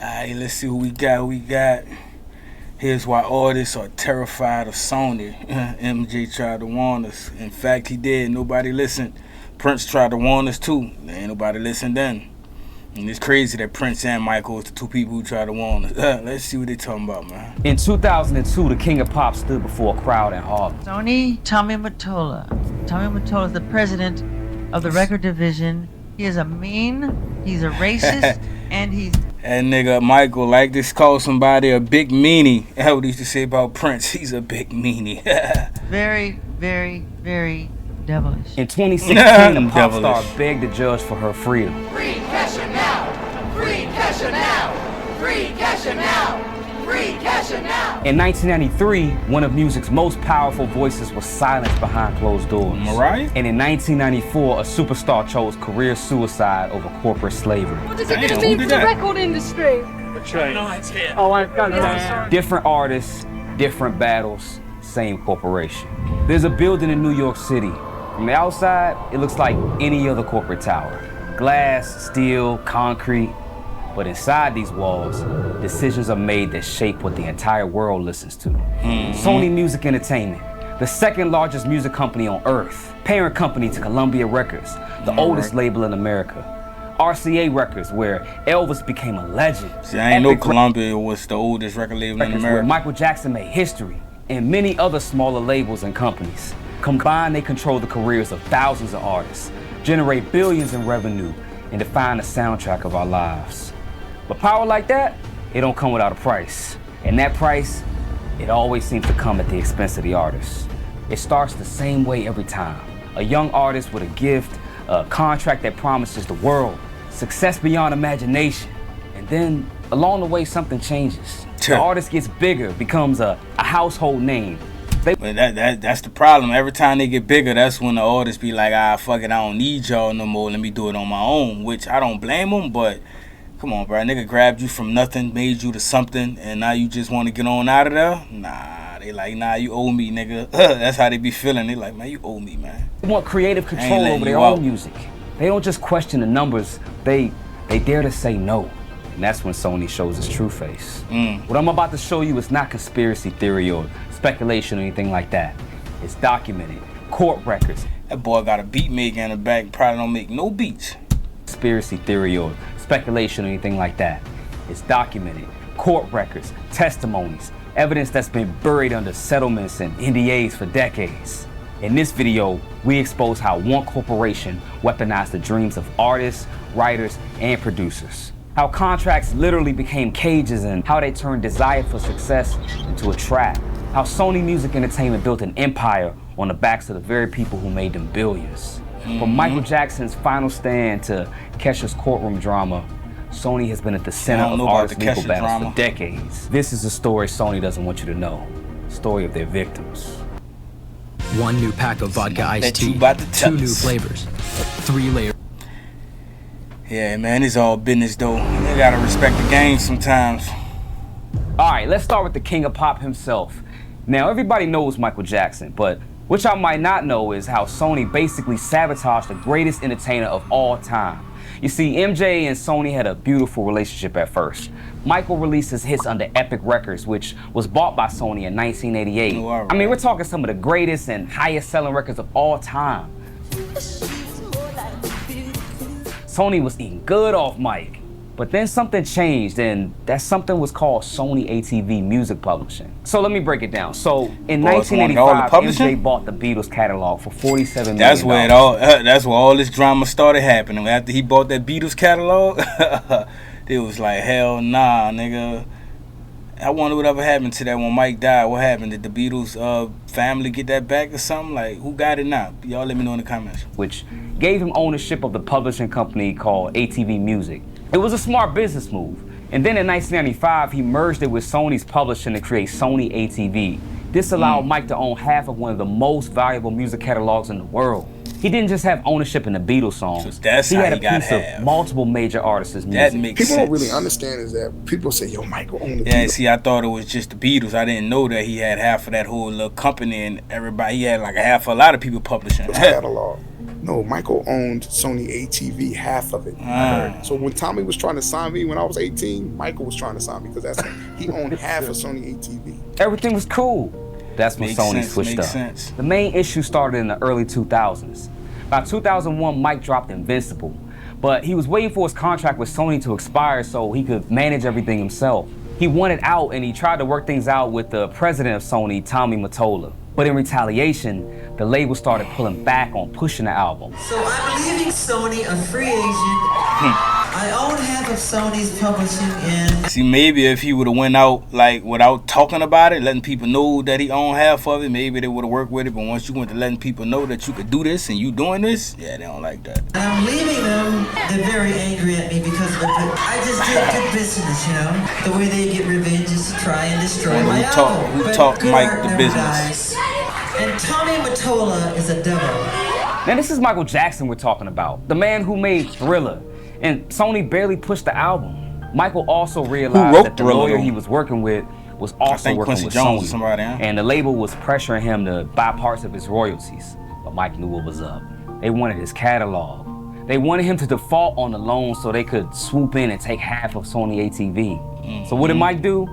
Alright, let's see who we got. Here's why artists are terrified of Sony. MJ tried to warn us. In fact, he did. Nobody listened. Prince tried to warn us too. Ain't nobody listened then. And it's crazy that Prince and Michael was the two people who tried to warn us. Let's see what they talking about, man. In 2002, the King of Pop stood before a crowd in Harlem. Sony Tommy Mottola. Tommy Mottola is the president of the record division. He is a mean, he's a racist, and he's... That nigga Michael like to call somebody a big meanie. That's what he used to say about Prince. He's a big meanie. very, very, very devilish. In 2016, the pop star begged the judge for her freedom. Free Kesha now! Free Kesha now! Free Kesha now! Free Kesha now! In 1993, one of music's most powerful voices was silenced behind closed doors. Mariah? And in 1994, a superstar chose career suicide over corporate slavery. What is it going to mean for the record industry? Betrayed. No idea. Oh, I've got it. Different artists, different battles, same corporation. There's a building in New York City. From the outside, it looks like any other corporate tower. Glass, steel, concrete. But inside these walls, decisions are made that shape what the entire world listens to. Sony Music Entertainment, the second largest music company on earth, parent company to Columbia Records, the oldest label in America. RCA Records, where Elvis became a legend. See, I ain't know Columbia was the oldest record label in America. Where Michael Jackson made history, and many other smaller labels and companies. Combined, they control the careers of thousands of artists, generate billions in revenue, and define the soundtrack of our lives. But power like that, it don't come without a price. And that price, it always seems to come at the expense of the artist. It starts the same way every time. A young artist with a gift, a contract that promises the world, success beyond imagination. And then, along the way, something changes. The artist gets bigger, becomes a household name. But that's the problem. Every time they get bigger, that's when the artists be like, fuck it, I don't need y'all no more. Let me do it on my own. Which I don't blame them, but come on, bro. Nigga grabbed you from nothing, made you to something, and now you just want to get on out of there? Nah, they like, nah, you owe me, nigga. That's how they be feeling. They like, man, you owe me, man. They want creative control over their own music. They don't just question the numbers. They dare to say no. And that's when Sony shows its true face. What I'm about to show you is not conspiracy theory or speculation or anything like that. It's documented, court records. That boy got a beat maker in the back, probably don't make no beats. Conspiracy theory or speculation or anything like that. It's documented, court records, testimonies, evidence that's been buried under settlements and NDAs for decades. In this video, we expose how one corporation weaponized the dreams of artists, writers, and producers. How contracts literally became cages and how they turned desire for success into a trap. How Sony Music Entertainment built an empire on the backs of the very people who made them billions. From Michael Jackson's final stand to Kesha's courtroom drama, Sony has been at the center of artists' legal battles for decades. This is a story Sony doesn't want you to know. Story of their victims. One new pack of vodka iced tea, 2 new flavors, 3 layers. Yeah, man, it's all business though. You gotta respect the game sometimes. Alright, let's start with the King of Pop himself. Now, everybody knows Michael Jackson, but what y'all might not know is how Sony basically sabotaged the greatest entertainer of all time. You see, MJ and Sony had a beautiful relationship at first. Michael released his hits under Epic Records, which was bought by Sony in 1988. Oh, right. I mean, we're talking some of the greatest and highest selling records of all time. Sony was eating good off Mike. But then something changed, and that something was called Sony ATV Music Publishing. So let me break it down. So in 1985, MJ bought the Beatles catalog for $47 million. That's where that's where all this drama started happening. After he bought that Beatles catalog, it was like, hell nah, nigga. I wonder whatever happened to that when Mike died. What happened? Did the Beatles family get that back or something? Like, who got it now? Y'all let me know in the comments. Which gave him ownership of the publishing company called ATV Music. It was a smart business move. And then in 1995, he merged it with Sony's publishing to create Sony ATV. This allowed Mike to own half of one of the most valuable music catalogs in the world. He didn't just have ownership in the Beatles songs. He had a piece of multiple major artists' music. People don't really understand is that people say, yo, Michael owned the Beatles. Yeah, see, I thought it was just the Beatles. I didn't know that he had half of that whole little company and everybody. He had like a lot of people publishing. Catalog. No, Michael owned Sony ATV, half of it. So when Tommy was trying to sign me when I was 18, Michael was trying to sign me because he owned half of Sony ATV. Everything was cool. That's when Sony switched up. The main issue started in the early 2000s. By 2001, Mike dropped Invincible, but he was waiting for his contract with Sony to expire so he could manage everything himself. He wanted out and he tried to work things out with the president of Sony, Tommy Mottola. But in retaliation, the label started pulling back on pushing the album. So I'm leaving Sony a free agent. I own half of Sony's publishing and... See, maybe if he would have went out like without talking about it, letting people know that he owned half of it, maybe they would have worked with it. But once you went to letting people know that you could do this and you doing this, yeah, they don't like that. And I'm leaving them. They're very angry at me because of it. I just did good business, you know? The way they get revenge is to try and destroy my album. Who taught Mike the business? And Tommy Mottola is a devil. Now this is Michael Jackson we're talking about, the man who made Thriller, and Sony barely pushed the album. Michael also realized that the lawyer he was working with was also working with Sony, and the label was pressuring him to buy parts of his royalties. But Mike knew what was up. They wanted his catalog. They wanted him to default on the loan so they could swoop in and take half of Sony ATV. So what did Mike do?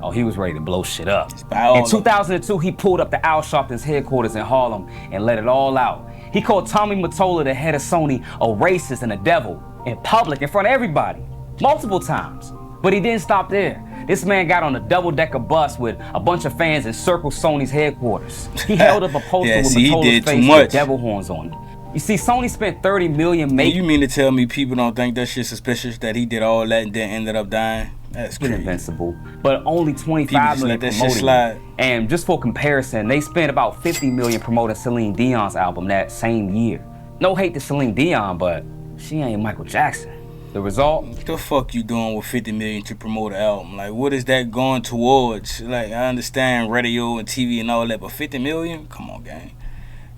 Oh, he was ready to blow shit up. In 2002, he pulled up to Al Sharpton's headquarters in Harlem and let it all out. He called Tommy Mottola, the head of Sony, a racist and a devil in public in front of everybody, multiple times. But he didn't stop there. This man got on a double-decker bus with a bunch of fans and circled Sony's headquarters. He held up a poster with Mottola's face with devil horns on it. You see, Sony spent $30 million making... You mean to tell me people don't think that shit's suspicious that he did all that and then ended up dying? That's crazy. Invincible, but only $25 million promoting it. And just for comparison, they spent about $50 million promoting Celine Dion's album that same year. No hate to Celine Dion, but she ain't Michael Jackson. The result? What the fuck you doing with $50 million to promote an album? Like, what is that going towards? Like, I understand radio and TV and all that, but $50 million? Come on, gang.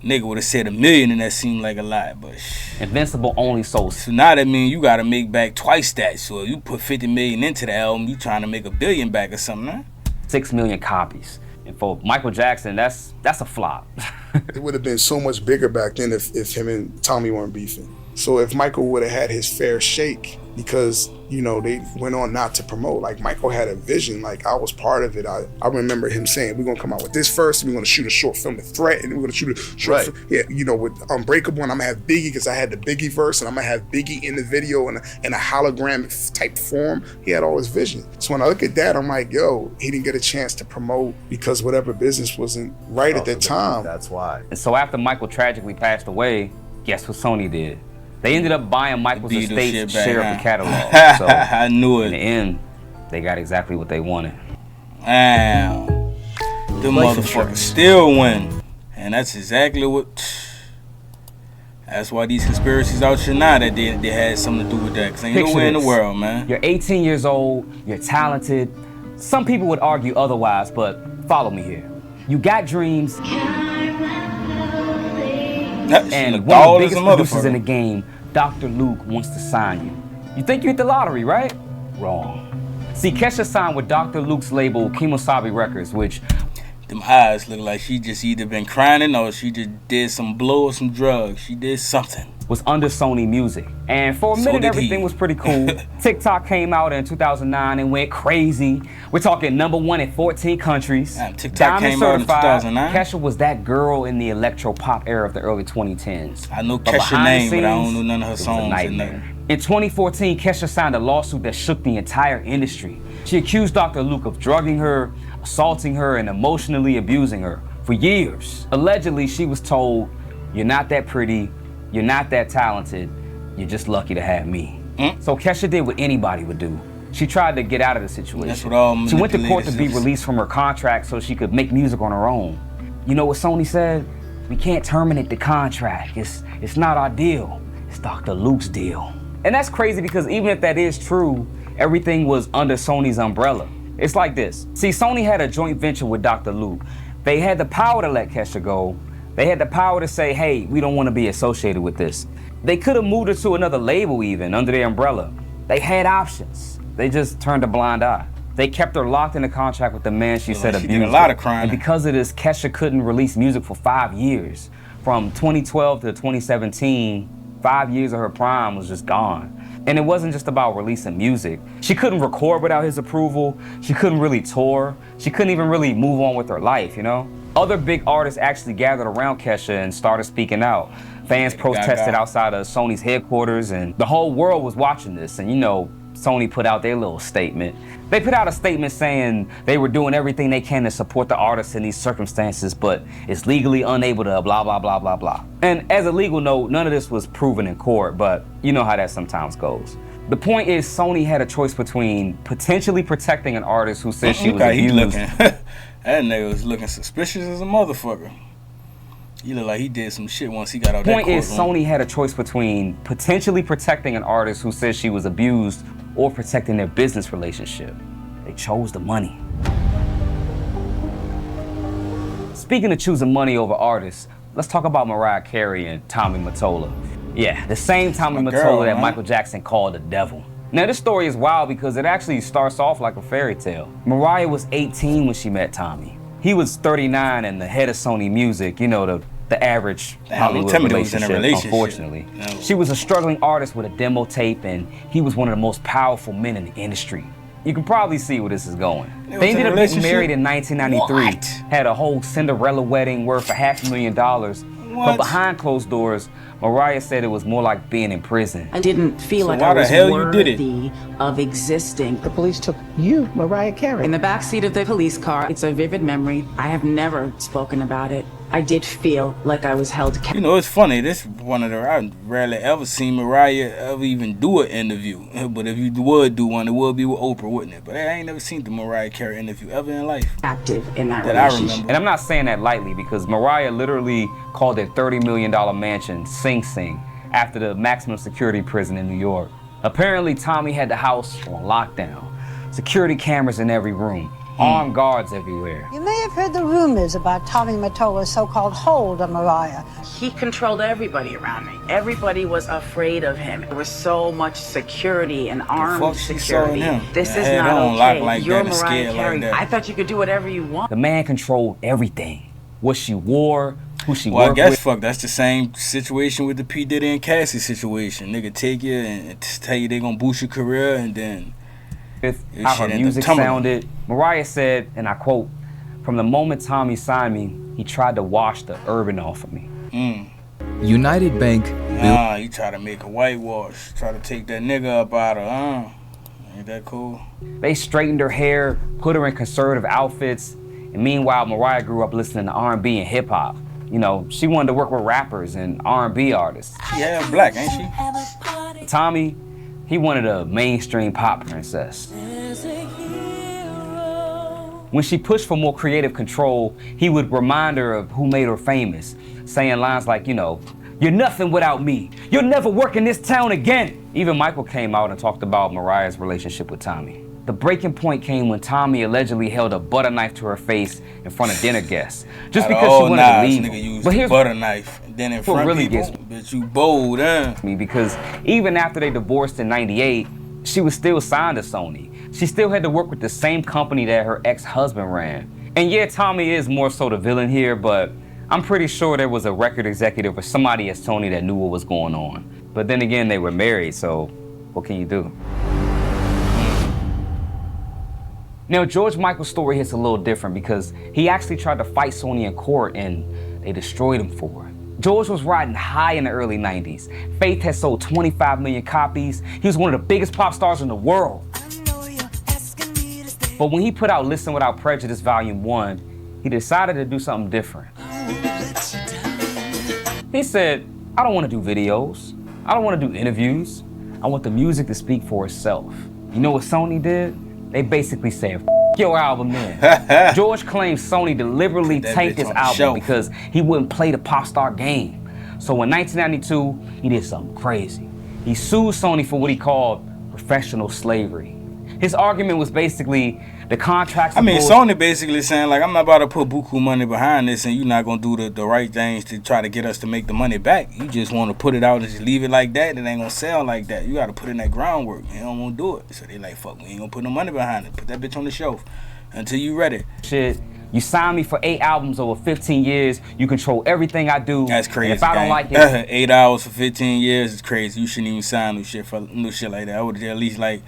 Nigga would have said $1 million and that seemed like a lot, but Invincible only sold. So now that means you gotta make back twice that. So if you put $50 million into the album, you trying to make $1 billion back or something, huh? 6 million copies. And for Michael Jackson, that's a flop. It would have been so much bigger back then if him and Tommy weren't beefing. So if Michael would have had his fair shake, because, you know, they went on not to promote. Like, Michael had a vision. Like, I was part of it. I remember him saying, we're going to come out with this first, and we're going to shoot a short film, The Threat, and we're going to shoot a short film. Yeah, you know, with Unbreakable, and I'm going to have Biggie, because I had the Biggie verse, and I'm going to have Biggie in the video in a hologram type form. He had all his vision. So when I look at that, I'm like, yo, he didn't get a chance to promote because whatever business wasn't right at that time. That's why. And so after Michael tragically passed away, guess what Sony did? They ended up buying Michael's estate's share of the catalog. So I knew it. In the end, they got exactly what they wanted. Damn. The motherfuckers still win. And that's exactly what... That's why these conspiracies out here now that they had something to do with that. Because ain't nowhere in the world, man. You're 18 years old. You're talented. Some people would argue otherwise, but follow me here. You got dreams. And one of the biggest producers in the game, Dr. Luke, wants to sign you. You think you hit the lottery, right? Wrong. See, Kesha signed with Dr. Luke's label, Kemosabe Records, which... Them eyes look like she just either been crying or she just did some blow or some drugs. She did something. Was under Sony Music. And for a minute, everything was pretty cool. TikTok came out in 2009 and went crazy. We're talking #1 in 14 countries. TikTok came out in 2009? Kesha was that girl in the electro pop era of the early 2010s. I know Kesha's name, but I don't know none of her songs. In 2014, Kesha signed a lawsuit that shook the entire industry. She accused Dr. Luke of drugging her, assaulting her, and emotionally abusing her for years. Allegedly, she was told, "You're not that pretty, you're not that talented, you're just lucky to have me." So Kesha did what anybody would do. She tried to get out of the situation. That's what all she went to court to be released from her contract so she could make music on her own. You know what Sony said? We can't terminate the contract. It's not our deal. It's Dr. Luke's deal. And that's crazy because even if that is true, everything was under Sony's umbrella. It's like this. See, Sony had a joint venture with Dr. Luke. They had the power to let Kesha go. They had the power to say, hey, we don't want to be associated with this. They could have moved her to another label even, under their umbrella. They had options. They just turned a blind eye. They kept her locked in a contract with the man she said abused her. Did a lot of crying. And because of this, Kesha couldn't release music for 5 years. From 2012 to 2017, 5 years of her prime was just gone. And it wasn't just about releasing music. She couldn't record without his approval. She couldn't really tour. She couldn't even really move on with her life, you know? Other big artists actually gathered around Kesha and started speaking out. Fans protested outside of Sony's headquarters, and the whole world was watching this. And you know, Sony put out their little statement. They put out a statement saying they were doing everything they can to support the artists in these circumstances, but it's legally unable to blah, blah, blah, blah, blah. And as a legal note, none of this was proven in court, but you know how that sometimes goes. The point is, Sony had a choice between potentially protecting an artist who said she was abused. That nigga was looking suspicious as a motherfucker. He looked like he did some shit once he got out that courtroom. The point is, Sony had a choice between potentially protecting an artist who says she was abused or protecting their business relationship. They chose the money. Speaking of choosing money over artists, let's talk about Mariah Carey and Tommy Mottola. Yeah, the same Tommy Mottola that Michael Jackson called the devil. Now this story is wild because it actually starts off like a fairy tale. Mariah was 18 when she met Tommy. He was 39 and the head of Sony Music, you know, the average Hollywood relationship, unfortunately. No. She was a struggling artist with a demo tape, and he was one of the most powerful men in the industry. You can probably see where this is going. They ended up getting married in 1993, had a whole Cinderella wedding worth $500,000, but behind closed doors, Mariah said it was more like being in prison. I didn't feel like I was worthy of existing. The police took you, Mariah Carey. In the backseat of the police car. It's a vivid memory. I have never spoken about it. I did feel like I was held captive. You know, it's funny. This one of the, I rarely ever seen Mariah ever even do an interview. But if you would do one, it would be with Oprah, wouldn't it? But I ain't never seen the Mariah Carey interview ever in life. Active in that I relationship. remember. And I'm not saying that lightly because Mariah literally called their $30 million mansion Sing Sing after the maximum security prison in New York. Apparently, Tommy had the house on lockdown. Security cameras in every room. Armed guards everywhere. You may have heard the rumors about Tommy Mottola's so-called hold on Mariah. He controlled everybody around me. Everybody was afraid of him. There was so much security and armed security. This is not okay. Like You're Mariah Carey. Like I thought you could do whatever you want. The man controlled everything. What she wore, who she worked with. Well, I guess fuck, that's the same situation with the P. Diddy and Cassie situation. Nigga take you and tell you they gonna boost your career and then how her music sounded. Mariah said, and I quote, "From the moment Tommy signed me, he tried to wash the urban off of me." United Bank. He tried to make a whitewash. Try to take that nigga up out of, ain't that cool? They straightened her hair, put her in conservative outfits, and meanwhile, Mariah grew up listening to R&B and hip hop. You know, she wanted to work with rappers and R&B artists. Yeah, black, ain't she? Tommy, he wanted a mainstream pop princess. When she pushed for more creative control, he would remind her of who made her famous, saying lines like, you know, "You're nothing without me. You'll never work in this town again." Even Michael came out and talked about Mariah's relationship with Tommy. The breaking point came when Tommy allegedly held a butter knife to her face in front of dinner guests, just because she wanted to leave. Nigga used a butter knife, and then in front of people, bitch, you bold, huh? Because even after they divorced in '98, she was still signed to Sony. She still had to work with the same company that her ex-husband ran. And yeah, Tommy is more so the villain here, but I'm pretty sure there was a record executive or somebody at Sony that knew what was going on. But then again, they were married, so what can you do? Now, George Michael's story hits a little different because he actually tried to fight Sony in court and they destroyed him for it. George was riding high in the early 90s. Faith had sold 25 million copies. He was one of the biggest pop stars in the world. But when he put out Listen Without Prejudice Volume 1, he decided to do something different. He said, "I don't want to do videos. I don't want to do interviews. I want the music to speak for itself." You know what Sony did? They basically said, "F your album then." George claims Sony deliberately tanked his album because he wouldn't play the pop star game. So in 1992, he did something crazy. He sued Sony for what he called professional slavery. His argument was basically the contracts. Sony basically saying, like, I'm not about to put buku money behind this and you're not going to do the right things to try to get us to make the money back. You just want to put it out and just leave it like that. It ain't going to sell like that. You got to put in that groundwork. You don't want to do it. So they like, fuck, we ain't going to put no money behind it. Put that bitch on the shelf until you ready. Shit You signed me for 8 albums over 15 years. You control everything I do. That's crazy. And if I don't like it, 8 hours for 15 years is crazy. You shouldn't even sign no shit like that. I would at least like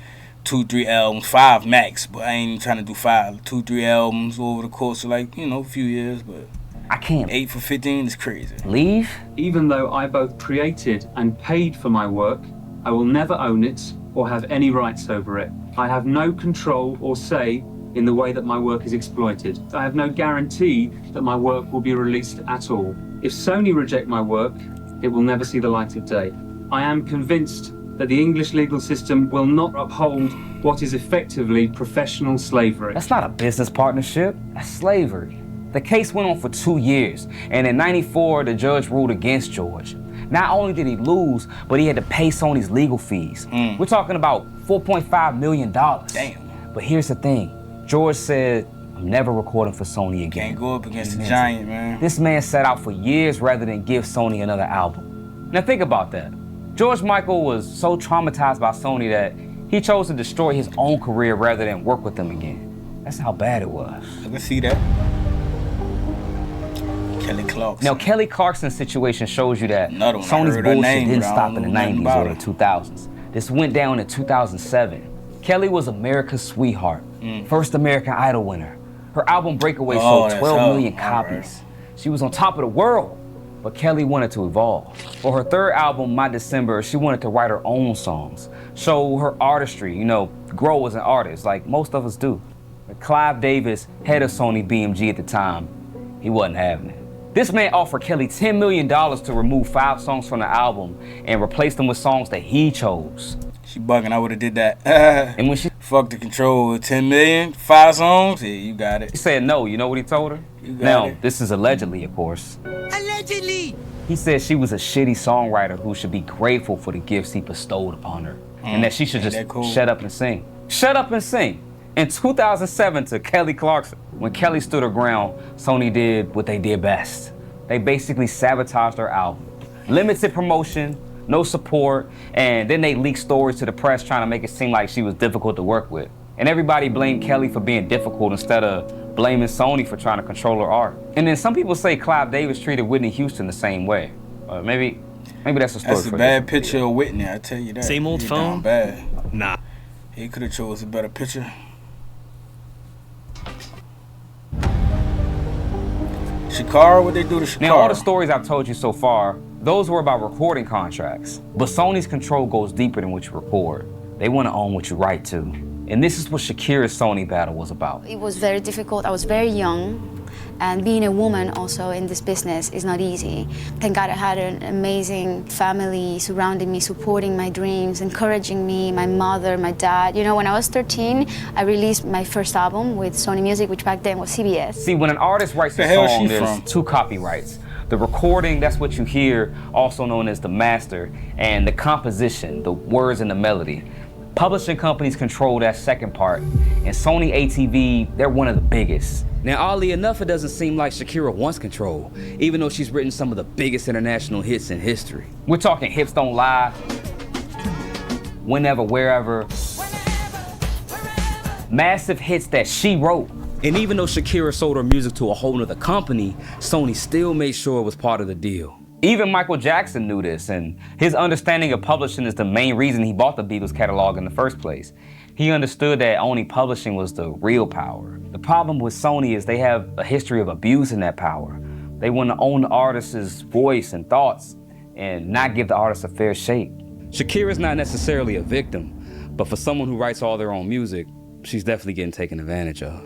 2-3 albums, 5 max. But I ain't even trying to do 5. 2-3 albums over the course of like a few years. But I can't. 8 for 15 is crazy. Leave? Even though I both created and paid for my work, I will never own it or have any rights over it. I have no control or say in the way that my work is exploited. I have no guarantee that my work will be released at all. If Sony reject my work, it will never see the light of day. I am convinced that the English legal system will not uphold what is effectively professional slavery. That's not a business partnership, that's slavery. The case went on for 2 years, and in '94, the judge ruled against George. Not only did he lose, but he had to pay Sony's legal fees. We're talking about $4.5 million. Damn. But here's the thing. George said, I'm never recording for Sony again. Can't go up against the giant, man. This man set out for years rather than give Sony another album. Now think about that. George Michael was so traumatized by Sony that he chose to destroy his own career rather than work with them again. That's how bad it was. I can see that. Kelly Clarkson. Now, Kelly Clarkson's situation shows you that Sony's bullshit didn't stop in the 90s or the 2000s. This went down in 2007. Kelly was America's sweetheart, first American Idol winner. Her album Breakaway sold 12 million copies. She was on top of the world, but Kelly wanted to evolve. For her third album, My December, she wanted to write her own songs, show her artistry, grow as an artist, like most of us do. But Clive Davis, head of Sony BMG at the time, he wasn't having it. This man offered Kelly $10 million to remove 5 songs from the album and replace them with songs that he chose. She bugging, I would've did that. And when she fuck the control, 10 million, 5 songs, yeah, you got it. He said no, you know what he told her? You got it. This is allegedly, of course. Allegedly! He said she was a shitty songwriter who should be grateful for the gifts he bestowed upon her. And that she should just shut up and sing. Shut up and sing. In 2007 to Kelly Clarkson, when Kelly stood her ground, Sony did what they did best. They basically sabotaged her album. Limited promotion, no support, and then they leaked stories to the press trying to make it seem like she was difficult to work with. And everybody blamed Kelly for being difficult instead of blaming Sony for trying to control her art. And then some people say Clive Davis treated Whitney Houston the same way. Maybe that's a story. That's a bad picture of Whitney, I tell you that. Same old phone? Bad. Nah. He could have chose a better picture. Shakara, what they do to Shakara? Now, all the stories I've told you so far, those were about recording contracts. But Sony's control goes deeper than what you record. They want to own what you write to. And this is what Shakira's Sony battle was about. It was very difficult. I was very young. And being a woman also in this business is not easy. Thank God I had an amazing family surrounding me, supporting my dreams, encouraging me, my mother, my dad. When I was 13, I released my first album with Sony Music, which back then was CBS. See, when an artist writes a song, there's 2 copyrights. The recording, that's what you hear, also known as the master, and the composition, the words and the melody. Publishing companies control that second part, and Sony ATV, they're one of the biggest. Now, oddly enough, it doesn't seem like Shakira wants control, even though she's written some of the biggest international hits in history. We're talking Hips Don't Lie, Whenever, Wherever, massive hits that she wrote. And even though Shakira sold her music to a whole nother company, Sony still made sure it was part of the deal. Even Michael Jackson knew this, and his understanding of publishing is the main reason he bought the Beatles catalog in the first place. He understood that only publishing was the real power. The problem with Sony is they have a history of abusing that power. They want to own the artist's voice and thoughts and not give the artist a fair shake. Shakira's not necessarily a victim, but for someone who writes all their own music, she's definitely getting taken advantage of.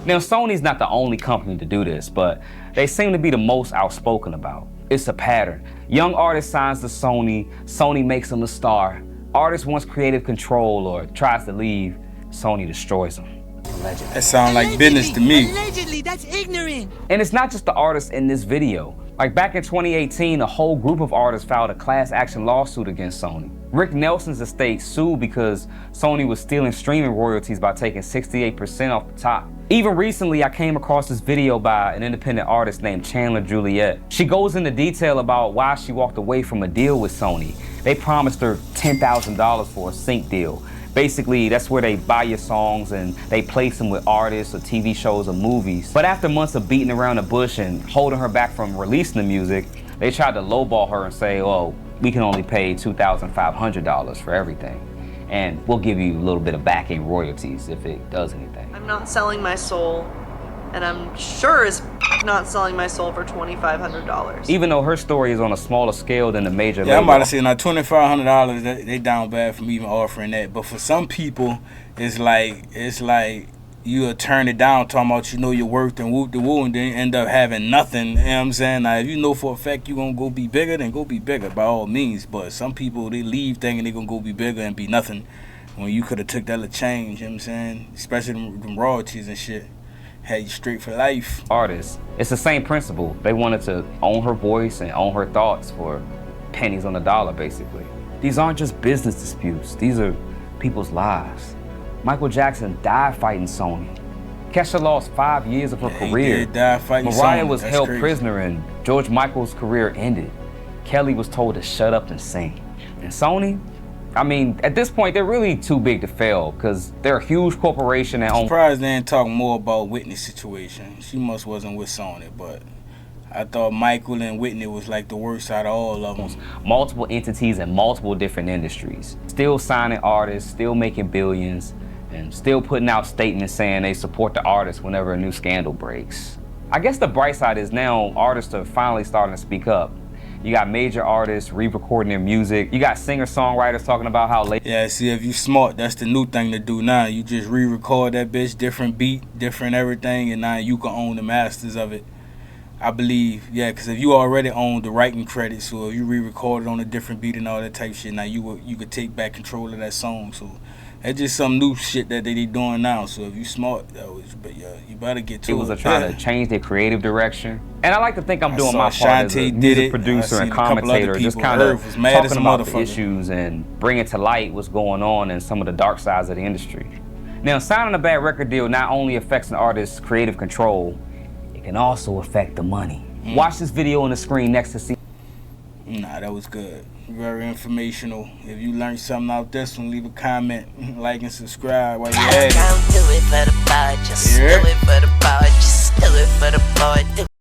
Now, Sony's not the only company to do this, but they seem to be the most outspoken about. It's a pattern. Young artist signs to Sony, Sony makes them a star. Artist wants creative control or tries to leave, Sony destroys them. Allegedly. That sounds like business to me. Allegedly, that's ignorant. And it's not just the artists in this video. Like back in 2018, a whole group of artists filed a class action lawsuit against Sony. Rick Nelson's estate sued because Sony was stealing streaming royalties by taking 68% off the top. Even recently, I came across this video by an independent artist named Chandler Juliet. She goes into detail about why she walked away from a deal with Sony. They promised her $10,000 for a sync deal. Basically, that's where they buy your songs and they place them with artists or TV shows or movies. But after months of beating around the bush and holding her back from releasing the music, they tried to lowball her and say, oh, we can only pay $2,500 for everything. And we'll give you a little bit of backing royalties if it does anything. I'm not selling my soul, and I'm sure as not selling my soul for $2,500. Even though her story is on a smaller scale than the major label. Yeah, I'm about to say, now $2,500, they down bad for me even offering that. But for some people, it's like you'll turn it down talking about you know your worth and whoop the woo, and then end up having nothing. You know what I'm saying? Now, if you know for a fact you're going to go be bigger, then go be bigger by all means. But some people, they leave thinking they're going to go be bigger and be nothing when you could have took that little change, you know what I'm saying? Especially them royalties and shit. Had you straight for life. Artists, it's the same principle. They wanted to own her voice and own her thoughts for pennies on the dollar, basically. These aren't just business disputes. These are people's lives. Michael Jackson died fighting Sony. Kesha lost 5 years of her career. He did die fighting Mariah Sony. was That's held crazy. prisoner and George Michael's career ended. Kelly was told to shut up and sing. And Sony, I mean, at this point, they're really too big to fail because they're a huge corporation that owns. Surprised they ain't talking more about Whitney's situation. She must wasn't with Sony, but I thought Michael and Whitney was like the worst out of all of them. Multiple entities in multiple different industries. Still signing artists, still making billions, and still putting out statements saying they support the artist whenever a new scandal breaks. I guess the bright side is now artists are finally starting to speak up. You got major artists re-recording their music. You got singer-songwriters talking about how late. Yeah, see, if you smart, that's the new thing to do now. You just re-record that bitch, different beat, different everything, and now you can own the masters of it. I believe, yeah, because if you already own the writing credits, so if you re-record it on a different beat and all that type of shit, now you could take back control of that song. So that's just some new shit that they doing now. So if you smart, you better get to it. People are trying to change their creative direction. And I like to think I'm doing my part as a music producer and commentator, just kind of talking about the issues and bringing to light what's going on and some of the dark sides of the industry. Now, signing a bad record deal not only affects an artist's creative control, it can also affect the money. Watch this video on the screen next to see. Nah, that was good. Very informational. If you learned something out this one, leave a comment, like and subscribe while you're at it. Don't do it for the bar, just do it for the bar, just do it for the bar.